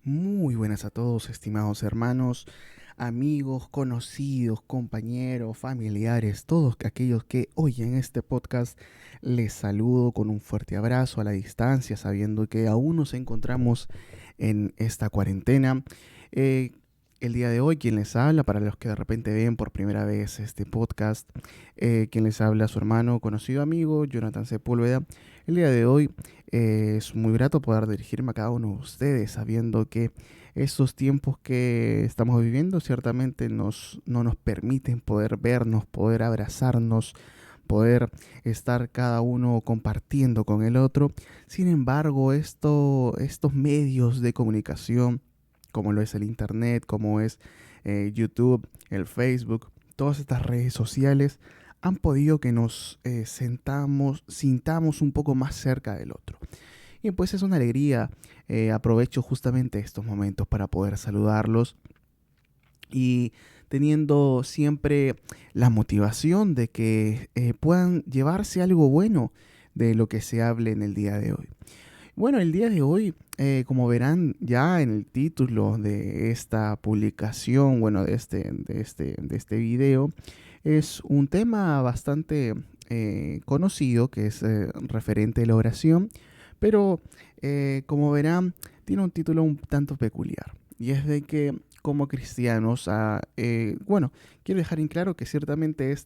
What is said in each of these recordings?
Muy buenas a todos, estimados hermanos, amigos, conocidos, compañeros, familiares, todos aquellos que oyen este podcast. Les saludo con un fuerte abrazo a la distancia, sabiendo que aún nos encontramos en esta cuarentena. Eh, el día de hoy, quien les habla, para los que de repente ven por primera vez este podcast, quien les habla, su hermano, conocido amigo, Jonathan Sepúlveda. El día de hoy es muy grato poder dirigirme a cada uno de ustedes, sabiendo que estos tiempos que estamos viviendo ciertamente no nos permiten poder vernos, poder abrazarnos, poder estar cada uno compartiendo con el otro. Sin embargo, estos medios de comunicación, como lo es el Internet, como es YouTube, el Facebook, todas estas redes sociales, han podido que nos sintamos un poco más cerca del otro. Y pues es una alegría. Aprovecho justamente estos momentos para poder saludarlos y teniendo siempre la motivación de que puedan llevarse algo bueno de lo que se hable en el día de hoy. Bueno, el día de hoy, como verán ya en el título de esta publicación, bueno, de este video, es un tema bastante conocido, que es referente a la oración, pero como verán, tiene un título un tanto peculiar, y es de que como cristianos, bueno, quiero dejar en claro que ciertamente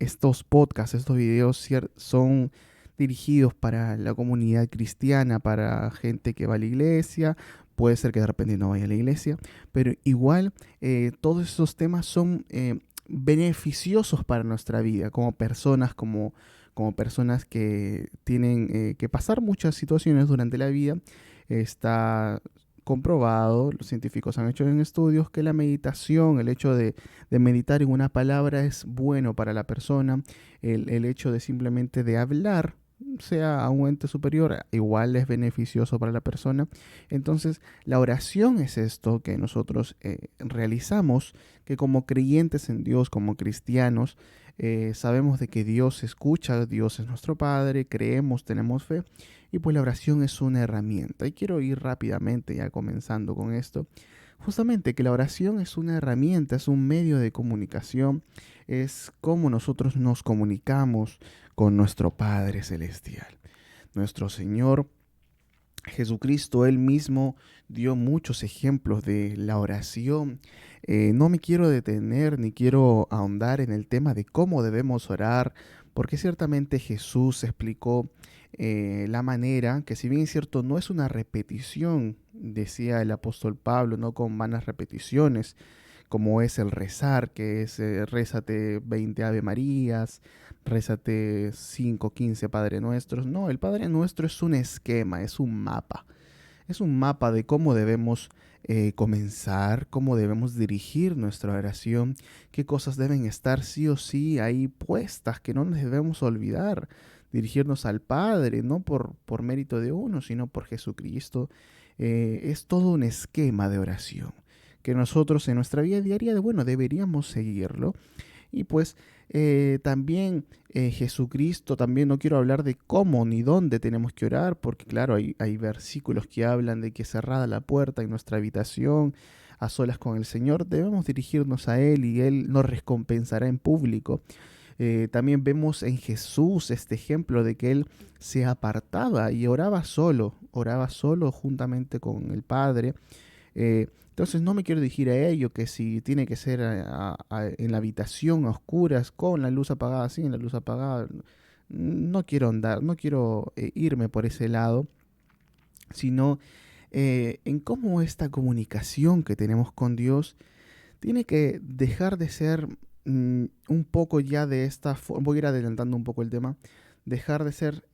estos podcasts, estos videos son dirigidos para la comunidad cristiana, para gente que va a la iglesia. Puede ser que de repente no vaya a la iglesia, pero igual todos esos temas son beneficiosos para nuestra vida como personas, como personas que tienen que pasar muchas situaciones durante la vida. Está comprobado, los científicos han hecho en estudios que la meditación, el hecho de meditar en una palabra es bueno para la persona. El hecho de simplemente de hablar, sea a un ente superior, igual es beneficioso para la persona. Entonces, la oración es esto que nosotros realizamos, que como creyentes en Dios, como cristianos, sabemos de que Dios escucha, Dios es nuestro Padre, creemos, tenemos fe, y pues la oración es una herramienta. Y quiero ir rápidamente ya comenzando con esto. Justamente que la oración es una herramienta, es un medio de comunicación, es cómo nosotros nos comunicamos con nuestro Padre Celestial. Nuestro Señor Jesucristo, Él mismo dio muchos ejemplos de la oración. No me quiero detener ni quiero ahondar en el tema de cómo debemos orar, porque ciertamente Jesús explicó la manera, que si bien es cierto, no es una repetición, decía el apóstol Pablo, no con vanas repeticiones, como es el rezar, que es rézate 20 Ave Marías, rézate 5, 15 Padre Nuestros. No, el Padre Nuestro es un esquema, es un mapa. Es un mapa de cómo debemos comenzar, cómo debemos dirigir nuestra oración, qué cosas deben estar sí o sí ahí puestas, que no nos debemos olvidar. Dirigirnos al Padre, no por mérito de uno, sino por Jesucristo. Es todo un esquema de oración que nosotros en nuestra vida diaria, bueno, deberíamos seguirlo. Y pues también Jesucristo, también no quiero hablar de cómo ni dónde tenemos que orar, porque claro, hay versículos que hablan de que cerrada la puerta en nuestra habitación, a solas con el Señor, debemos dirigirnos a Él y Él nos recompensará en público. También vemos en Jesús este ejemplo de que Él se apartaba y oraba solo juntamente con el Padre. Entonces no me quiero dirigir a ello, que si tiene que ser en la habitación a oscuras, con la luz apagada, sin la luz apagada. No quiero andar, no quiero irme por ese lado, sino en cómo esta comunicación que tenemos con Dios tiene que dejar de ser un poco ya de esta forma. Voy a ir adelantando un poco el tema, dejar de ser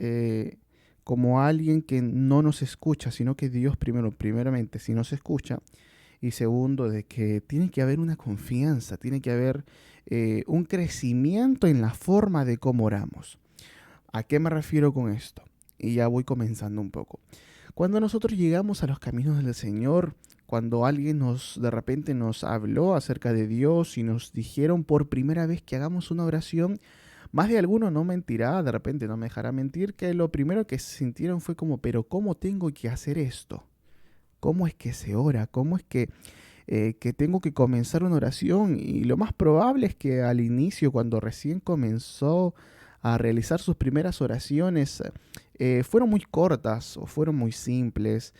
como alguien que no nos escucha, sino que Dios primeramente, si nos escucha, y segundo, de que tiene que haber una confianza, tiene que haber un crecimiento en la forma de cómo oramos. ¿A qué me refiero con esto? Y ya voy comenzando un poco. Cuando nosotros llegamos a los caminos del Señor, cuando alguien de repente nos habló acerca de Dios y nos dijeron por primera vez que hagamos una oración, más de alguno no mentirá, de repente no me dejará mentir, que lo primero que sintieron fue como, pero ¿cómo tengo que hacer esto? ¿Cómo es que se ora? ¿Cómo es que tengo que comenzar una oración? Y lo más probable es que al inicio, cuando recién comenzó a realizar sus primeras oraciones, fueron muy cortas o fueron muy simples.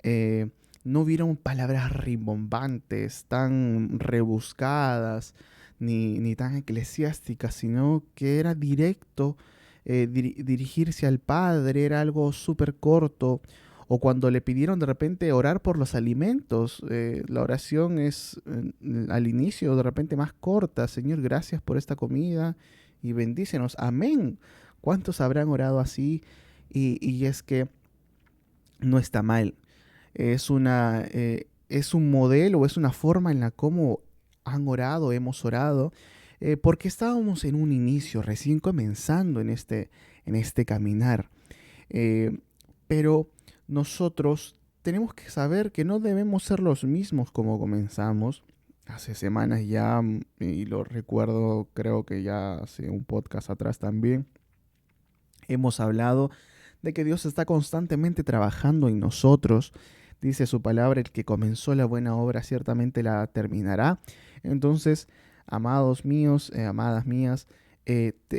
eh, no vieron palabras rimbombantes, tan rebuscadas, ni tan eclesiásticas, sino que era directo, dirigirse al Padre, era algo súper corto. O cuando le pidieron de repente orar por los alimentos, la oración es al inicio de repente más corta. Señor, gracias por esta comida y bendícenos. Amén. ¿Cuántos habrán orado así? Y es que no está mal. Es un modelo, es una forma en la cómo han orado, hemos orado, porque estábamos en un inicio, recién comenzando en este caminar. Eh, pero nosotros tenemos que saber que no debemos ser los mismos como comenzamos. Hace semanas ya, y lo recuerdo, creo que ya hace un podcast atrás también, hemos hablado de que Dios está constantemente trabajando en nosotros. Dice su palabra, el que comenzó la buena obra ciertamente la terminará. Entonces, amados míos, amadas mías,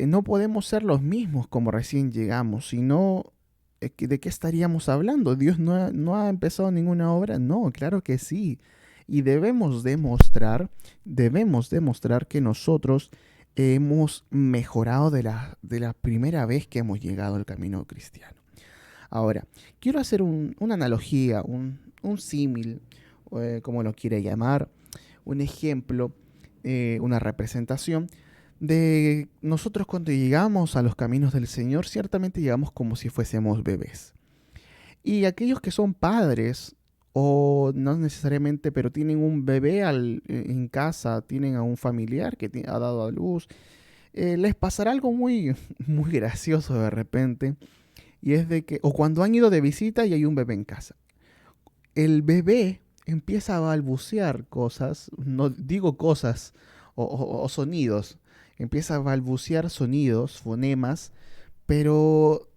no podemos ser los mismos como recién llegamos, sino ¿de qué estaríamos hablando? ¿Dios no ha empezado ninguna obra? No, claro que sí. Y debemos demostrar que nosotros hemos mejorado de la primera vez que hemos llegado al camino cristiano. Ahora, quiero hacer una analogía, un símil, como lo quiera llamar, un ejemplo, una representación de nosotros cuando llegamos a los caminos del Señor, ciertamente llegamos como si fuésemos bebés. Y aquellos que son padres, o no necesariamente, pero tienen un bebé en casa, tienen a un familiar que ha dado a luz, les pasará algo muy, muy gracioso de repente. Y es de que, o cuando han ido de visita y hay un bebé en casa. El bebé empieza a balbucear cosas, no digo cosas o sonidos, empieza a balbucear sonidos, fonemas, pero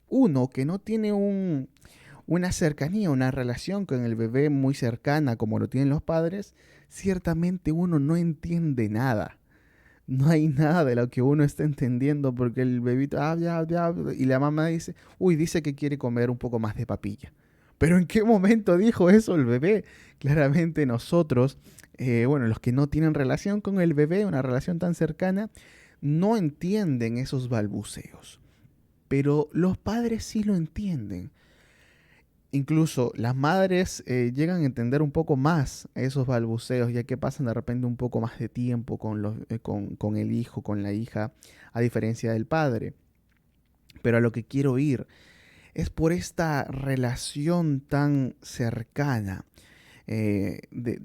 uno que no tiene una cercanía, una relación con el bebé muy cercana como lo tienen los padres, ciertamente uno no entiende nada. No hay nada de lo que uno está entendiendo porque el bebito habla, habla, habla, y la mamá dice, uy, dice que quiere comer un poco más de papilla. Pero ¿en qué momento dijo eso el bebé? Claramente nosotros, bueno, los que no tienen relación con el bebé, una relación tan cercana, no entienden esos balbuceos. Pero los padres sí lo entienden. Incluso las madres llegan a entender un poco más esos balbuceos, ya que pasan de repente un poco más de tiempo con el hijo, con la hija, a diferencia del padre. Pero a lo que quiero ir es por esta relación tan cercana,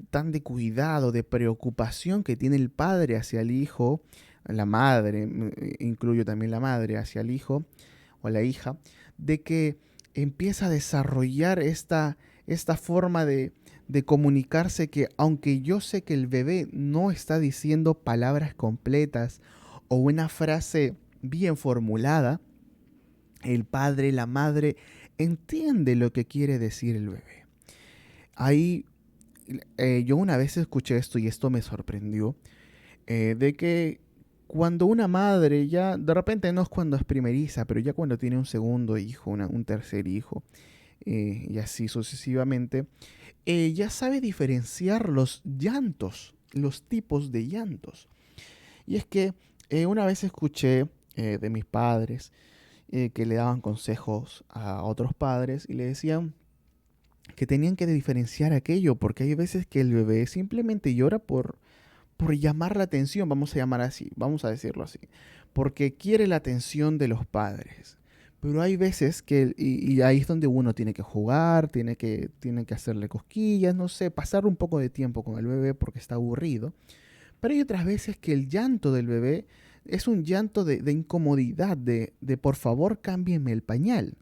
tan de cuidado, de preocupación que tiene el padre hacia el hijo, la madre, incluyo también la madre hacia el hijo o la hija, de que empieza a desarrollar esta forma de comunicarse que aunque yo sé que el bebé no está diciendo palabras completas o una frase bien formulada, el padre, la madre entiende lo que quiere decir el bebé. Ahí yo una vez escuché esto y esto me sorprendió, de que cuando una madre ya, de repente no es cuando es primeriza, pero ya cuando tiene un segundo hijo, un tercer hijo, y así sucesivamente, ya sabe diferenciar los llantos, los tipos de llantos. Y es que una vez escuché de mis padres que le daban consejos a otros padres y le decían que tenían que diferenciar aquello, porque hay veces que el bebé simplemente llora por llamar la atención, vamos a llamar así, vamos a decirlo así, porque quiere la atención de los padres. Pero hay veces que, y ahí es donde uno tiene que jugar, tiene que hacerle cosquillas, no sé, pasar un poco de tiempo con el bebé porque está aburrido. Pero hay otras veces que el llanto del bebé es un llanto de incomodidad, de por favor cámbienme el pañal.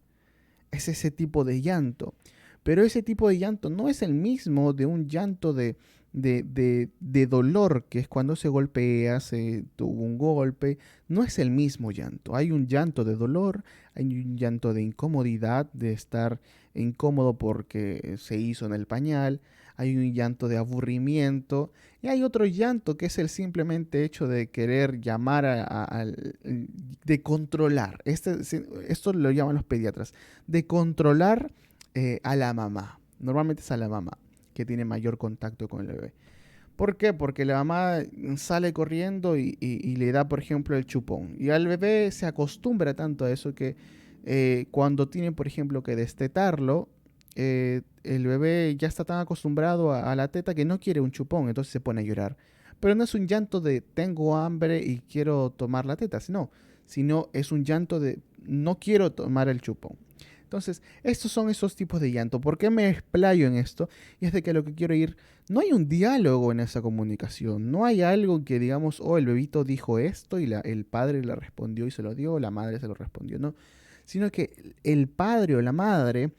Es ese tipo de llanto. Pero ese tipo de llanto no es el mismo de un llanto de dolor, que es cuando se golpea, se tuvo un golpe. No es el mismo llanto. Hay un llanto de dolor, hay un llanto de incomodidad, de estar incómodo porque se hizo en el pañal. Hay un llanto de aburrimiento y hay otro llanto que es el simplemente hecho de querer llamar de controlar. Esto lo llaman los pediatras, de controlar a la mamá. Normalmente es a la mamá que tiene mayor contacto con el bebé. ¿Por qué? Porque la mamá sale corriendo y le da, por ejemplo, el chupón. Y al bebé se acostumbra tanto a eso que cuando tiene, por ejemplo, que destetarlo, el bebé ya está tan acostumbrado a la teta que no quiere un chupón, entonces se pone a llorar. Pero no es un llanto de tengo hambre y quiero tomar la teta, sino es un llanto de no quiero tomar el chupón. Entonces, estos son esos tipos de llanto. ¿Por qué me explayo en esto? Y es de que lo que quiero ir, no hay un diálogo en esa comunicación, no hay algo que digamos, oh, el bebito dijo esto y el padre le respondió y se lo dio, la madre se lo respondió, no, sino que el padre o la madre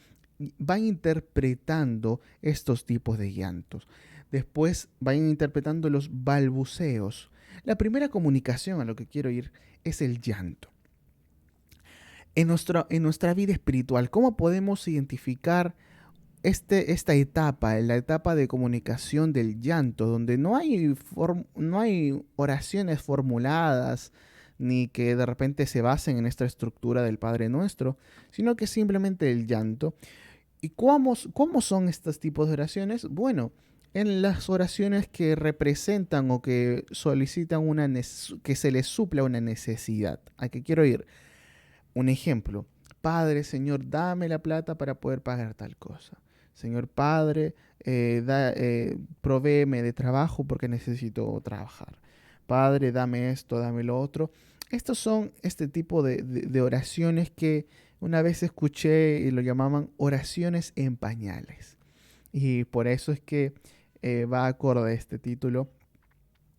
van interpretando estos tipos de llantos. Después van interpretando los balbuceos. La primera comunicación a lo que quiero ir es el llanto. En nuestra vida espiritual, ¿cómo podemos identificar esta etapa, la etapa de comunicación del llanto, donde no hay oraciones formuladas, ni que de repente se basen en esta estructura del Padre Nuestro, sino que simplemente el llanto? ¿Y cómo son estos tipos de oraciones? Bueno, en las oraciones que representan o que solicitan que se les supla una necesidad. ¿A qué quiero ir? Un ejemplo, Padre, Señor, dame la plata para poder pagar tal cosa. Señor Padre, provéeme de trabajo porque necesito trabajar. Padre, dame esto, dame lo otro. Estos son este tipo de oraciones que una vez escuché y lo llamaban oraciones en pañales. Y por eso es que va acorde a este título.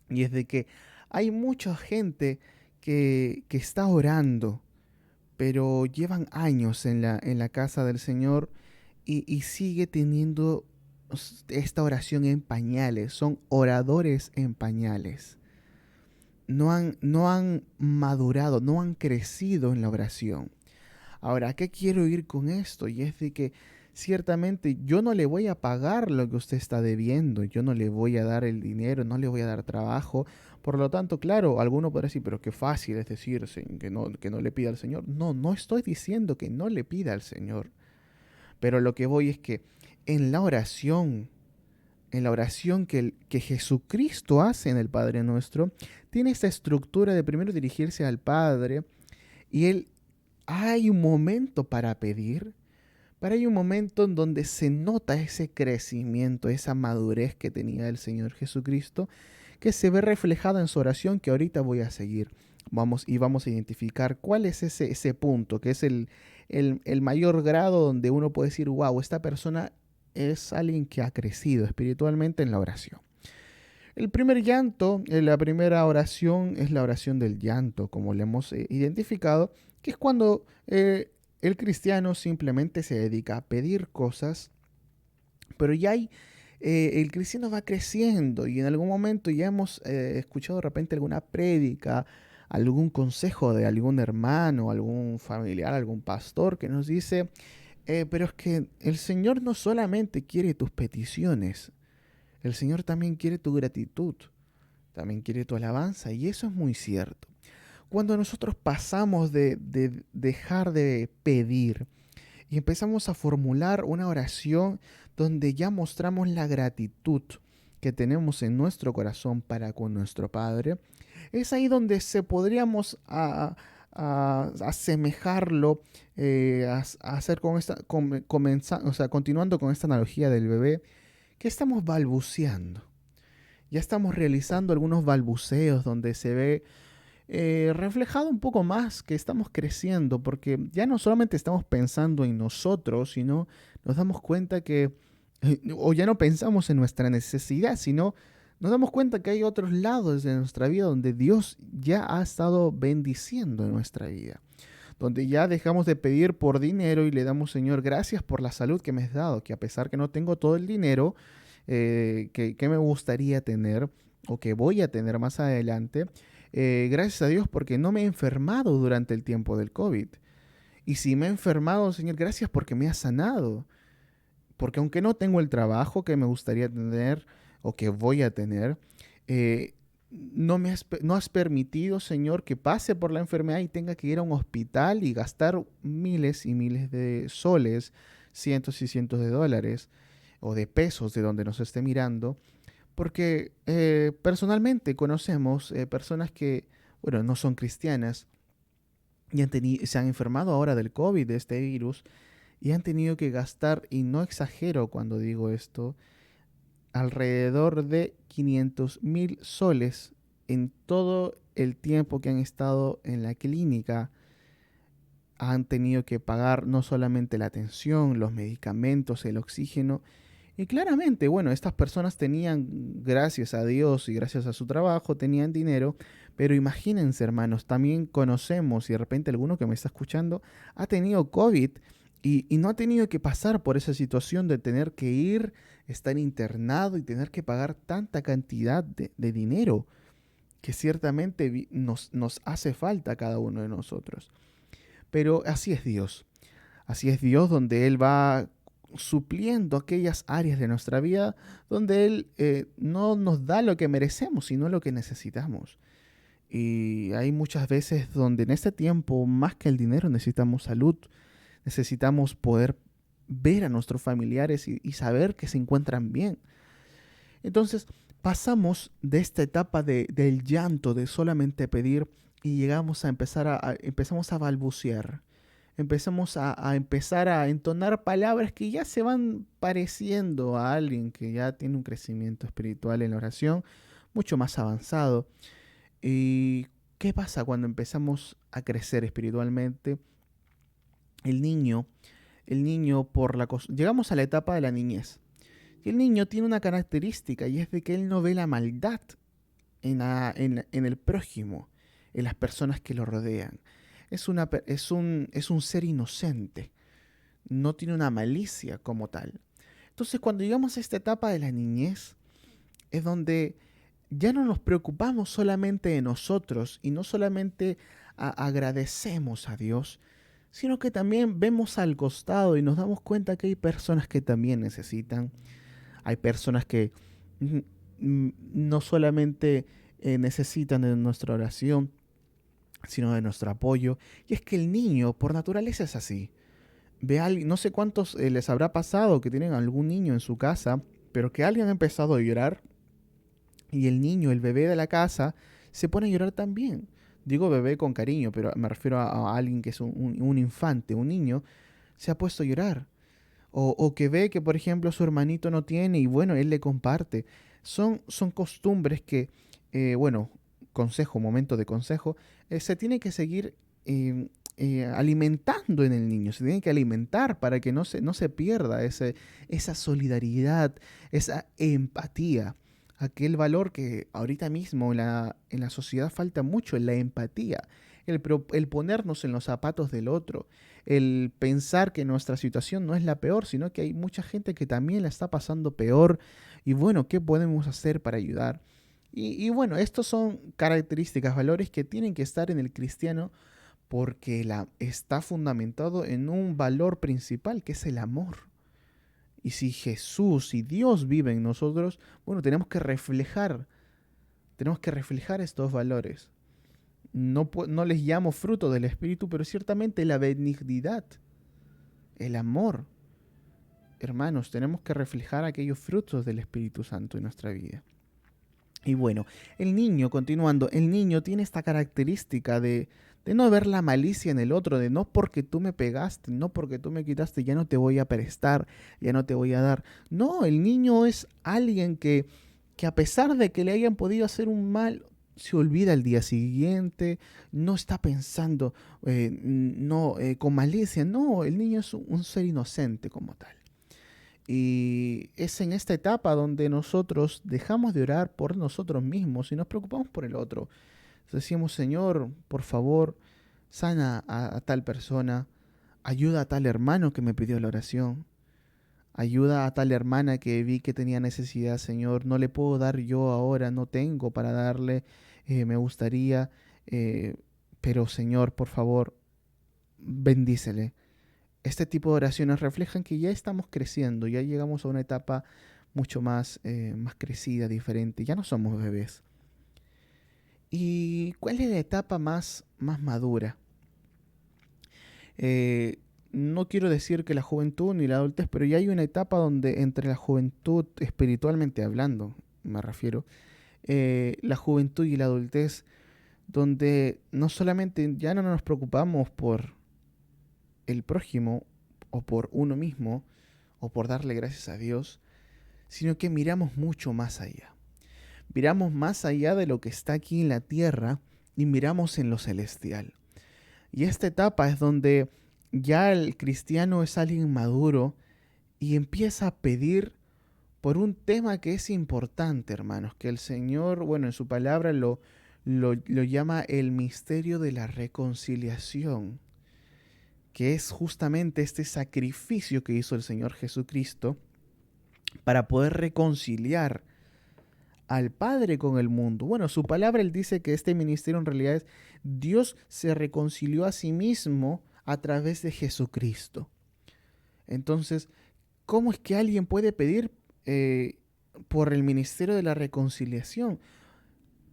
Y es de que hay mucha gente que está orando, pero llevan años en la casa del Señor y sigue teniendo esta oración en pañales. Son oradores en pañales. No han madurado, no han crecido en la oración. Ahora, ¿a qué quiero ir con esto? Y es de que ciertamente yo no le voy a pagar lo que usted está debiendo, yo no le voy a dar el dinero, no le voy a dar trabajo. Por lo tanto, claro, alguno podrá decir, pero qué fácil es decirse que no le pida al Señor. No, no estoy diciendo que no le pida al Señor. Pero lo que voy es que en la oración, que Jesucristo hace en el Padre Nuestro, tiene esta estructura de primero dirigirse al Padre y hay un momento para pedir, pero hay un momento en donde se nota ese crecimiento, esa madurez que tenía el Señor Jesucristo, que se ve reflejada en su oración que ahorita voy a seguir. Vamos a identificar cuál es ese punto, que es el mayor grado donde uno puede decir, wow, esta persona es alguien que ha crecido espiritualmente en la oración. El primer llanto, la primera oración es la oración del llanto, como le hemos identificado, que es cuando el cristiano simplemente se dedica a pedir cosas, pero el cristiano va creciendo y en algún momento ya hemos escuchado de repente alguna prédica, algún consejo de algún hermano, algún familiar, algún pastor que nos dice, pero es que el Señor no solamente quiere tus peticiones, el Señor también quiere tu gratitud, también quiere tu alabanza, y eso es muy cierto. Cuando nosotros pasamos de dejar de pedir y empezamos a formular una oración donde ya mostramos la gratitud que tenemos en nuestro corazón para con nuestro Padre, es ahí donde podríamos asemejarlo, hacer con continuando con esta analogía del bebé, que estamos balbuceando. Ya estamos realizando algunos balbuceos donde se ve reflejado un poco más que estamos creciendo, porque ya no solamente estamos pensando en nosotros, sino nos damos cuenta o ya no pensamos en nuestra necesidad, sino nos damos cuenta que hay otros lados de nuestra vida donde Dios ya ha estado bendiciendo en nuestra vida, donde ya dejamos de pedir por dinero y le damos, Señor, gracias por la salud que me has dado, que a pesar que no tengo todo el dinero que me gustaría tener o que voy a tener más adelante, gracias a Dios porque no me he enfermado durante el tiempo del COVID. Y si me he enfermado, Señor, gracias porque me has sanado. Porque aunque no tengo el trabajo que me gustaría tener o que voy a tener, eh, no has permitido, Señor, que pase por la enfermedad y tenga que ir a un hospital y gastar miles y miles de soles, cientos y cientos de dólares o de pesos de donde nos esté mirando. Porque personalmente conocemos personas que, bueno, no son cristianas y se han enfermado ahora del COVID, de este virus, y han tenido que gastar, y no exagero cuando digo esto, alrededor de 500.000 soles en todo el tiempo que han estado en la clínica. Han tenido que pagar no solamente la atención, los medicamentos, el oxígeno. Y claramente, bueno, estas personas tenían, gracias a Dios y gracias a su trabajo, tenían dinero, pero imagínense, hermanos, también conocemos, y de repente alguno que me está escuchando ha tenido COVID y no ha tenido que pasar por esa situación de tener que ir, estar internado y tener que pagar tanta cantidad de dinero que ciertamente nos hace falta a cada uno de nosotros. Pero así es Dios donde Él va supliendo aquellas áreas de nuestra vida donde Él no nos da lo que merecemos, sino lo que necesitamos. Y hay muchas veces donde en este tiempo, más que el dinero, necesitamos salud, necesitamos poder ver a nuestros familiares y saber que se encuentran bien. Entonces, pasamos de esta etapa del llanto, de solamente pedir, y llegamos a empezamos a balbucear. Empezamos a empezar a entonar palabras que ya se van pareciendo a alguien que ya tiene un crecimiento espiritual en la oración mucho más avanzado. ¿Y qué pasa cuando empezamos a crecer espiritualmente? El niño, llegamos a la etapa de la niñez. Y el niño tiene una característica y es de que él no ve la maldad en el prójimo, en las personas que lo rodean. Es un ser inocente, no tiene una malicia como tal. Entonces, cuando llegamos a esta etapa de la niñez, es donde ya no nos preocupamos solamente de nosotros y no solamente agradecemos a Dios, sino que también vemos al costado y nos damos cuenta que hay personas que también necesitan. Hay personas que no solamente necesitan de nuestra oración, sino de nuestro apoyo. Y es que el niño, por naturaleza, es así. Ve a alguien, no sé cuántos les habrá pasado que tienen algún niño en su casa, pero que alguien ha empezado a llorar y el niño, el bebé de la casa, se pone a llorar también. Digo bebé con cariño, pero me refiero a alguien que es un infante, un niño, se ha puesto a llorar. O que ve que, por ejemplo, su hermanito no tiene y bueno, él le comparte. Son costumbres que, bueno, consejo, momento de consejo, se tiene que seguir alimentando en el niño, se tiene que alimentar para que no se pierda esa solidaridad, esa empatía, aquel valor que ahorita mismo en la sociedad falta mucho, la empatía, el ponernos en los zapatos del otro, el pensar que nuestra situación no es la peor, sino que hay mucha gente que también la está pasando peor y bueno, ¿qué podemos hacer para ayudar? Y bueno, estos son características, valores que tienen que estar en el cristiano porque está fundamentado en un valor principal que es el amor. Y si Jesús y Dios vive en nosotros, bueno, tenemos que reflejar estos valores. No les llamo fruto del Espíritu, pero ciertamente la benignidad, el amor. Hermanos, tenemos que reflejar aquellos frutos del Espíritu Santo en nuestra vida. Y bueno, el niño, continuando, el niño tiene esta característica de no ver la malicia en el otro, de no porque tú me pegaste, no porque tú me quitaste, ya no te voy a prestar, ya no te voy a dar. No, el niño es alguien que a pesar de que le hayan podido hacer un mal, se olvida el día siguiente, no está pensando con malicia, no, el niño es un ser inocente como tal. Y es en esta etapa donde nosotros dejamos de orar por nosotros mismos y nos preocupamos por el otro. Decimos, Señor, por favor, sana a tal persona, ayuda a tal hermano que me pidió la oración, ayuda a tal hermana que vi que tenía necesidad, Señor, no le puedo dar yo ahora, no tengo para darle, me gustaría, eh, pero Señor, por favor, bendícele. Este tipo de oraciones reflejan que ya estamos creciendo, ya llegamos a una etapa mucho más crecida, diferente, ya no somos bebés. ¿Y cuál es la etapa más madura? Eh, no quiero decir que la juventud ni la adultez, pero ya hay una etapa donde entre la juventud, espiritualmente hablando, me refiero, la juventud y la adultez, donde no solamente ya no nos preocupamos por el prójimo o por uno mismo o por darle gracias a Dios, sino que miramos mucho más allá. Miramos más allá de lo que está aquí en la tierra y miramos en lo celestial. Y esta etapa es donde ya el cristiano es alguien maduro y empieza a pedir por un tema que es importante, hermanos, que el Señor, bueno, en su palabra lo llama el misterio de la reconciliación, que es justamente este sacrificio que hizo el Señor Jesucristo para poder reconciliar al Padre con el mundo. Bueno, su palabra, él dice que este ministerio en realidad es Dios se reconcilió a sí mismo a través de Jesucristo. Entonces, ¿cómo es que alguien puede pedir por el ministerio de la reconciliación?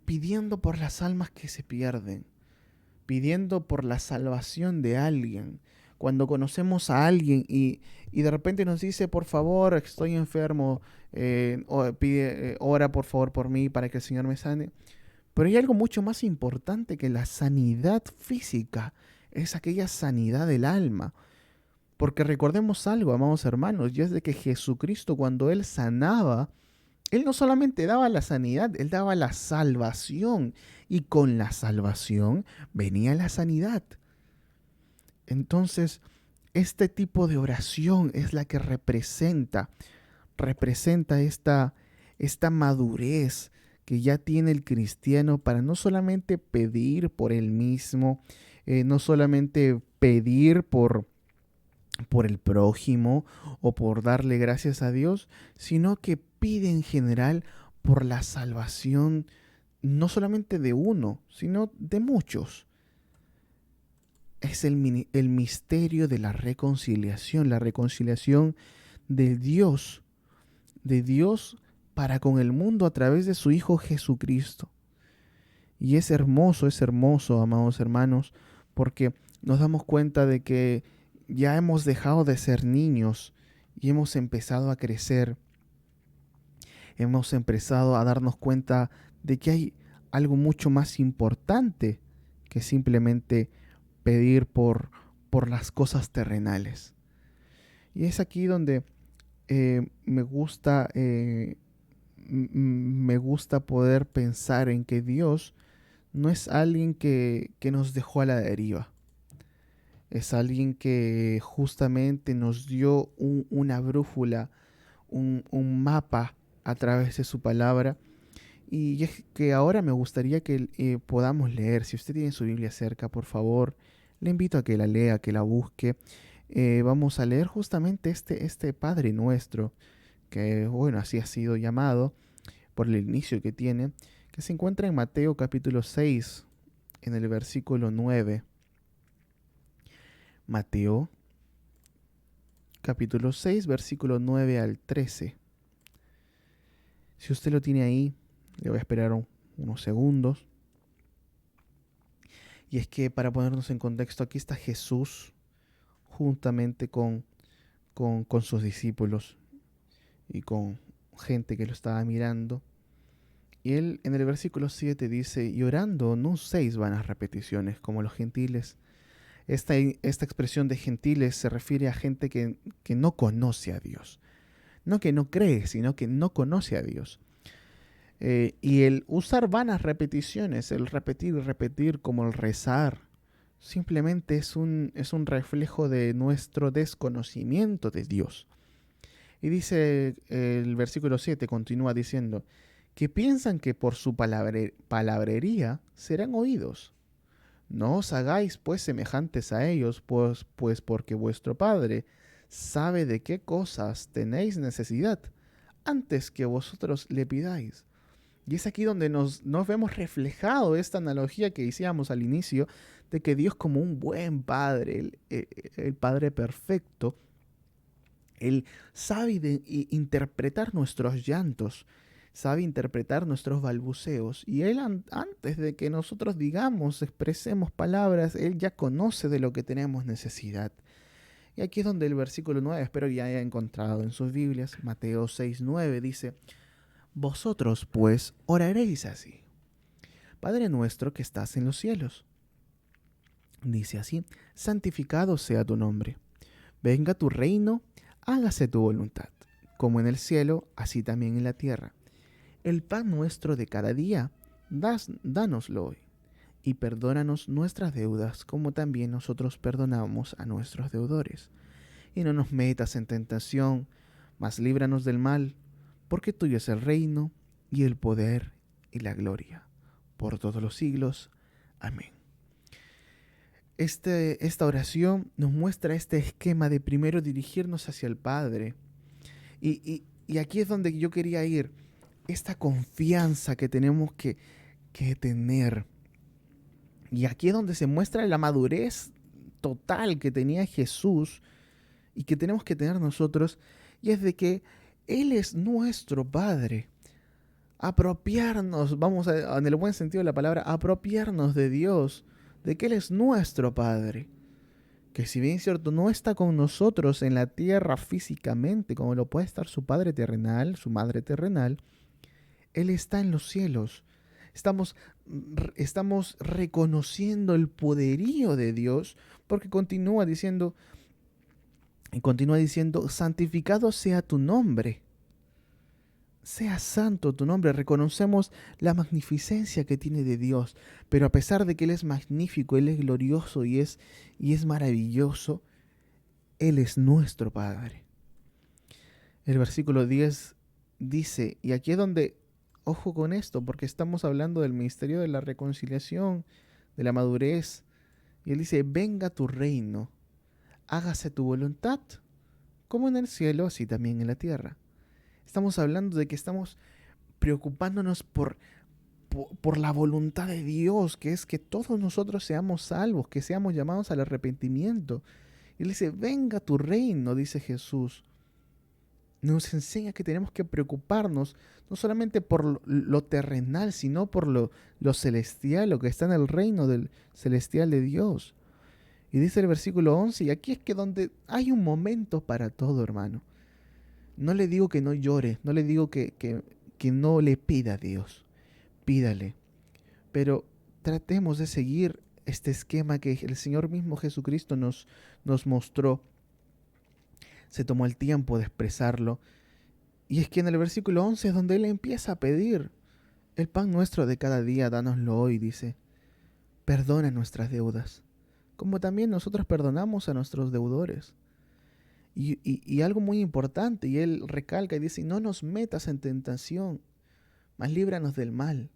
Pidiendo por las almas que se pierden, pidiendo por la salvación de alguien. Cuando conocemos a alguien y de repente nos dice, por favor, estoy enfermo, ora por favor por mí para que el Señor me sane. Pero hay algo mucho más importante que la sanidad física, es aquella sanidad del alma. Porque recordemos algo, amados hermanos, y es de que Jesucristo cuando Él sanaba, Él no solamente daba la sanidad, Él daba la salvación. Y con la salvación venía la sanidad. Entonces, este tipo de oración es la que representa esta madurez que ya tiene el cristiano para no solamente pedir por él mismo, no solamente pedir por el prójimo o por darle gracias a Dios, sino que pide en general por la salvación no solamente de uno, sino de muchos. Es el misterio de la reconciliación de de Dios para con el mundo a través de su Hijo Jesucristo. Y es hermoso, amados hermanos, porque nos damos cuenta de que ya hemos dejado de ser niños y hemos empezado a crecer. Hemos empezado a darnos cuenta de que hay algo mucho más importante que simplemente pedir por las cosas terrenales. Y es aquí donde me gusta poder pensar en que Dios no es alguien que nos dejó a la deriva. Es alguien que justamente nos dio una brújula, un mapa a través de su palabra. Y es que ahora me gustaría que podamos leer. Si usted tiene su Biblia cerca, por favor, le invito a que la lea, que la busque. Vamos a leer justamente este Padre Nuestro, que bueno, así ha sido llamado por el inicio que tiene, que se encuentra en Mateo capítulo 6, en el versículo 9. Mateo capítulo 6, versículo 9 al 13. Si usted lo tiene ahí, le voy a esperar unos segundos. Y es que para ponernos en contexto, aquí está Jesús juntamente con sus discípulos y con gente que lo estaba mirando. Y él en el versículo 7 dice, y orando no uséis vanas repeticiones como los gentiles. Esta expresión de gentiles se refiere a gente que no conoce a Dios. No que no cree, sino que no conoce a Dios. Y el usar vanas repeticiones, el repetir y repetir como el rezar, simplemente es un reflejo de nuestro desconocimiento de Dios. Y dice el versículo 7, continúa diciendo, que piensan que por su palabrería serán oídos. No os hagáis pues semejantes a ellos, pues porque vuestro Padre sabe de qué cosas tenéis necesidad antes que vosotros le pidáis. Y es aquí donde nos vemos reflejado esta analogía que hicimos al inicio, de que Dios como un buen Padre, el Padre perfecto, Él sabe interpretar nuestros llantos, sabe interpretar nuestros balbuceos. Y Él antes de que nosotros digamos, expresemos palabras, Él ya conoce de lo que tenemos necesidad. Y aquí es donde el versículo 9, espero que ya haya encontrado en sus Biblias, Mateo 6:9 dice: vosotros pues oraréis así: Padre nuestro que estás en los cielos. Dice así: santificado sea tu nombre. Venga tu reino, hágase tu voluntad, como en el cielo, así también en la tierra. El pan nuestro de cada día, dánoslo hoy. Y perdónanos nuestras deudas, como también nosotros perdonamos a nuestros deudores. Y no nos metas en tentación, mas líbranos del mal, porque tuyo es el reino, y el poder, y la gloria, por todos los siglos. Amén. Esta oración nos muestra este esquema de primero dirigirnos hacia el Padre. Y aquí es donde yo quería ir. Esta confianza que tenemos que tener. Y aquí es donde se muestra la madurez total que tenía Jesús y que tenemos que tener nosotros. Y es de que Él es nuestro Padre. Apropiarnos, vamos a, en el buen sentido de la palabra, apropiarnos de Dios, de que Él es nuestro Padre, que si bien es cierto no está con nosotros en la tierra físicamente, como lo puede estar su Padre terrenal, su Madre terrenal, Él está en los cielos. Estamos reconociendo el poderío de Dios, porque continúa diciendo, santificado sea tu nombre. Sea santo tu nombre. Reconocemos la magnificencia que tiene de Dios, pero a pesar de que Él es magnífico, Él es glorioso y es maravilloso, Él es nuestro Padre. El versículo 10 dice, y aquí es donde, ojo con esto, porque estamos hablando del misterio de la reconciliación, de la madurez, y Él dice: venga tu reino, hágase tu voluntad, como en el cielo, así también en la tierra. Estamos hablando de que estamos preocupándonos por la voluntad de Dios, que es que todos nosotros seamos salvos, que seamos llamados al arrepentimiento. Y Él dice: venga tu reino, dice Jesús. Nos enseña que tenemos que preocuparnos no solamente por lo terrenal, sino por lo celestial, lo que está en el reino del celestial de Dios. Y dice el versículo 11, y aquí es que donde hay un momento para todo, hermano. No le digo que no llore, no le digo que no le pida a Dios, pídale. Pero tratemos de seguir este esquema que el Señor mismo Jesucristo nos mostró. Se tomó el tiempo de expresarlo. Y es que en el versículo 11 es donde Él empieza a pedir: el pan nuestro de cada día, dánoslo hoy, dice. Perdona nuestras deudas, como también nosotros perdonamos a nuestros deudores. Y algo muy importante, y Él recalca y dice: no nos metas en tentación, mas líbranos del mal.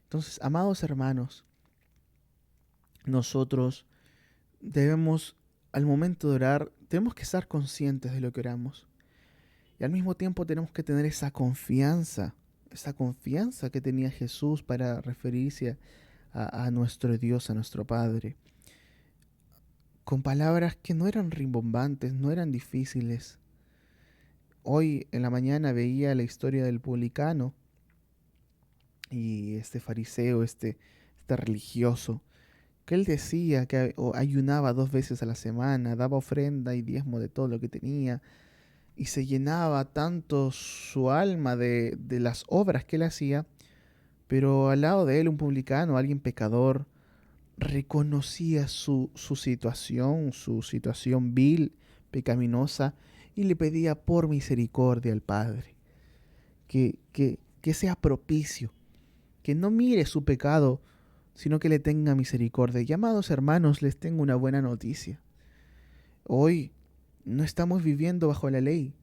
Entonces, amados hermanos, nosotros debemos, al momento de orar, tenemos que estar conscientes de lo que oramos. Y al mismo tiempo tenemos que tener esa confianza que tenía Jesús para referirse a nuestro Dios, a nuestro Padre, con palabras que no eran rimbombantes, no eran difíciles. Hoy en la mañana veía la historia del publicano y este fariseo, este religioso, que él decía que ayunaba 2 veces a la semana, daba ofrenda y diezmo de todo lo que tenía, y se llenaba tanto su alma de las obras que él hacía, pero al lado de él un publicano, alguien pecador, reconocía su situación vil, pecaminosa, y le pedía por misericordia al Padre, que sea propicio, que no mire su pecado, sino que le tenga misericordia. Y amados hermanos, les tengo una buena noticia. Hoy no estamos viviendo bajo la ley.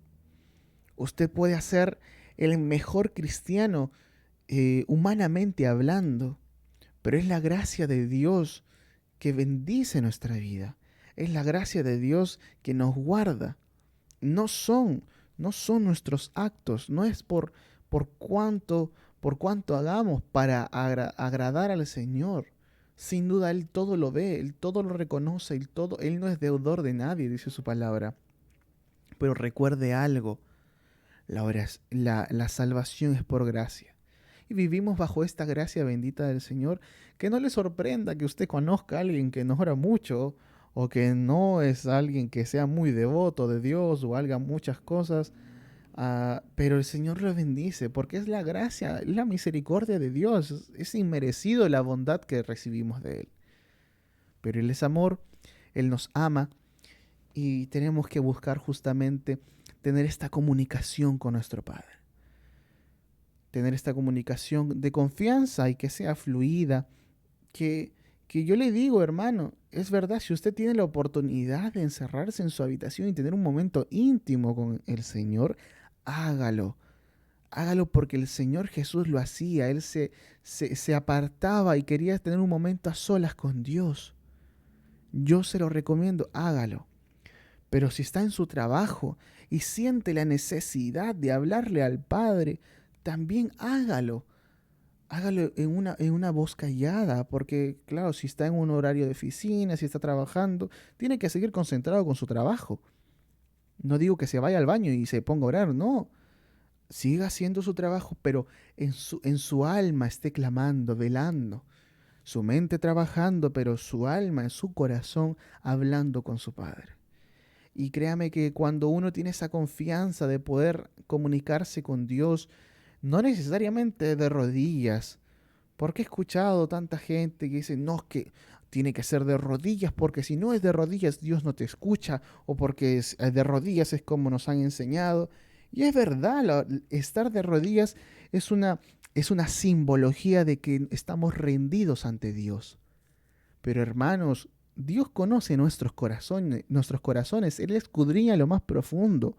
Usted puede ser el mejor cristiano humanamente hablando, pero es la gracia de Dios que bendice nuestra vida. Es la gracia de Dios que nos guarda. No son, no son nuestros actos, no es por por cuánto hagamos para agradar al Señor. Sin duda Él todo lo ve, Él todo lo reconoce, Él no es deudor de nadie, dice su palabra. Pero recuerde algo, la salvación es por gracia. Y vivimos bajo esta gracia bendita del Señor, que no le sorprenda que usted conozca a alguien que no ora mucho, o que no es alguien que sea muy devoto de Dios o haga muchas cosas, pero el Señor lo bendice, porque es la gracia, es la misericordia de Dios, es inmerecido la bondad que recibimos de Él. Pero Él es amor, Él nos ama, y tenemos que buscar justamente tener esta comunicación con nuestro Padre. Tener esta comunicación de confianza y que sea fluida. Que yo le digo, hermano, es verdad, si usted tiene la oportunidad de encerrarse en su habitación y tener un momento íntimo con el Señor, hágalo. Hágalo porque el Señor Jesús lo hacía. Él se apartaba y quería tener un momento a solas con Dios. Yo se lo recomiendo, hágalo. Pero si está en su trabajo y siente la necesidad de hablarle al Padre, también hágalo. Hágalo en una voz callada, porque claro, si está en un horario de oficina, si está trabajando, tiene que seguir concentrado con su trabajo. No digo que se vaya al baño y se ponga a orar, no. Siga haciendo su trabajo, pero en su alma esté clamando, velando. Su mente trabajando, pero su alma, en su corazón, hablando con su Padre. Y créame que cuando uno tiene esa confianza de poder comunicarse con Dios, no necesariamente de rodillas, porque he escuchado tanta gente que dice, no, es que tiene que ser de rodillas, porque si no es de rodillas Dios no te escucha, o porque de rodillas es como nos han enseñado. Y es verdad, estar de rodillas es una simbología de que estamos rendidos ante Dios. Pero hermanos, Dios conoce nuestros corazones, Él escudriña lo más profundo.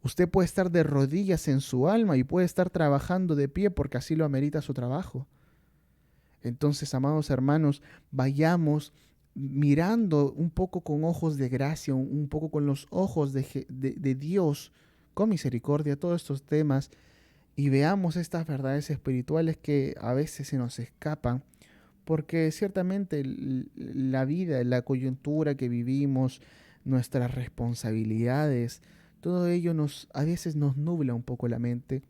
Usted puede estar de rodillas en su alma y puede estar trabajando de pie porque así lo amerita su trabajo. Entonces, amados hermanos, vayamos mirando un poco con ojos de gracia, un poco con los ojos de Dios, con misericordia, todos estos temas, y veamos estas verdades espirituales que a veces se nos escapan, porque ciertamente la vida, la coyuntura que vivimos, nuestras responsabilidades, todo ello a veces nos nubla un poco la mente,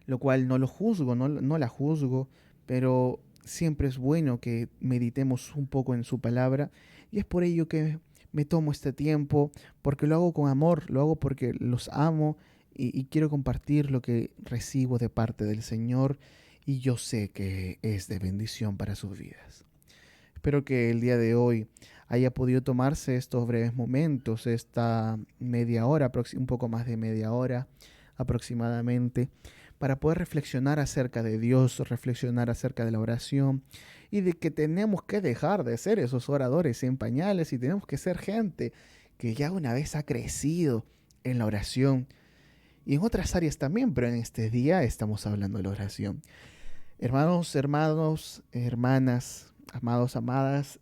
lo cual no lo juzgo, no la juzgo, pero siempre es bueno que meditemos un poco en su palabra, y es por ello que me tomo este tiempo, porque lo hago con amor, lo hago porque los amo y quiero compartir lo que recibo de parte del Señor, y yo sé que es de bendición para sus vidas. Espero que el día de hoy haya podido tomarse estos breves momentos, esta media hora, un poco más de media hora aproximadamente, para poder reflexionar acerca de Dios, reflexionar acerca de la oración y de que tenemos que dejar de ser esos oradores en pañales y tenemos que ser gente que ya una vez ha crecido en la oración y en otras áreas también, pero en este día estamos hablando de la oración. Hermanos, hermanas, amados, amadas,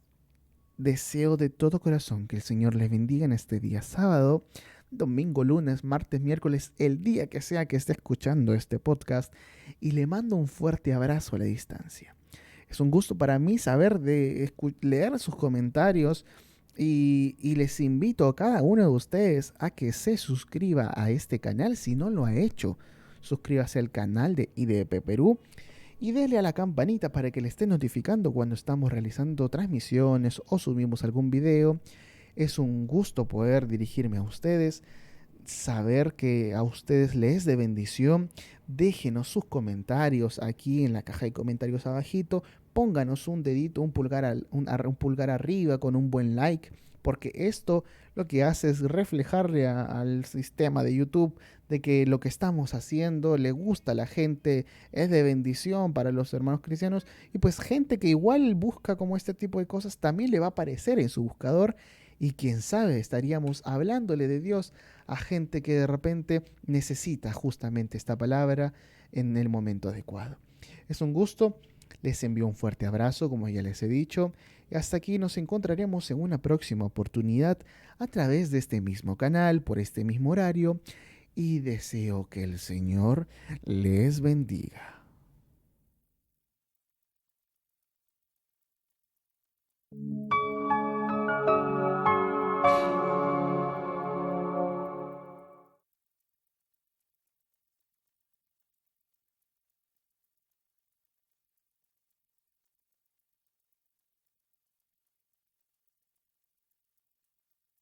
deseo de todo corazón que el Señor les bendiga en este día sábado, domingo, lunes, martes, miércoles, el día que sea que esté escuchando este podcast, y le mando un fuerte abrazo a la distancia. Es un gusto para mí saber leer sus comentarios y les invito a cada uno de ustedes a que se suscriba a este canal si no lo ha hecho. Suscríbase al canal de IDP Perú y dele a la campanita para que le esté notificando cuando estamos realizando transmisiones o subimos algún video. Es un gusto poder dirigirme a ustedes, saber que a ustedes les es de bendición. Déjenos sus comentarios aquí en la caja de comentarios abajito. Pónganos un dedito, un pulgar arriba con un buen like, porque esto lo que hace es reflejarle al sistema de YouTube de que lo que estamos haciendo le gusta a la gente, es de bendición para los hermanos cristianos, y pues gente que igual busca como este tipo de cosas también le va a aparecer en su buscador, y quién sabe, estaríamos hablándole de Dios a gente que de repente necesita justamente esta palabra en el momento adecuado. Es un gusto. Les envío un fuerte abrazo, como ya les he dicho, y hasta aquí nos encontraremos en una próxima oportunidad a través de este mismo canal, por este mismo horario, y deseo que el Señor les bendiga.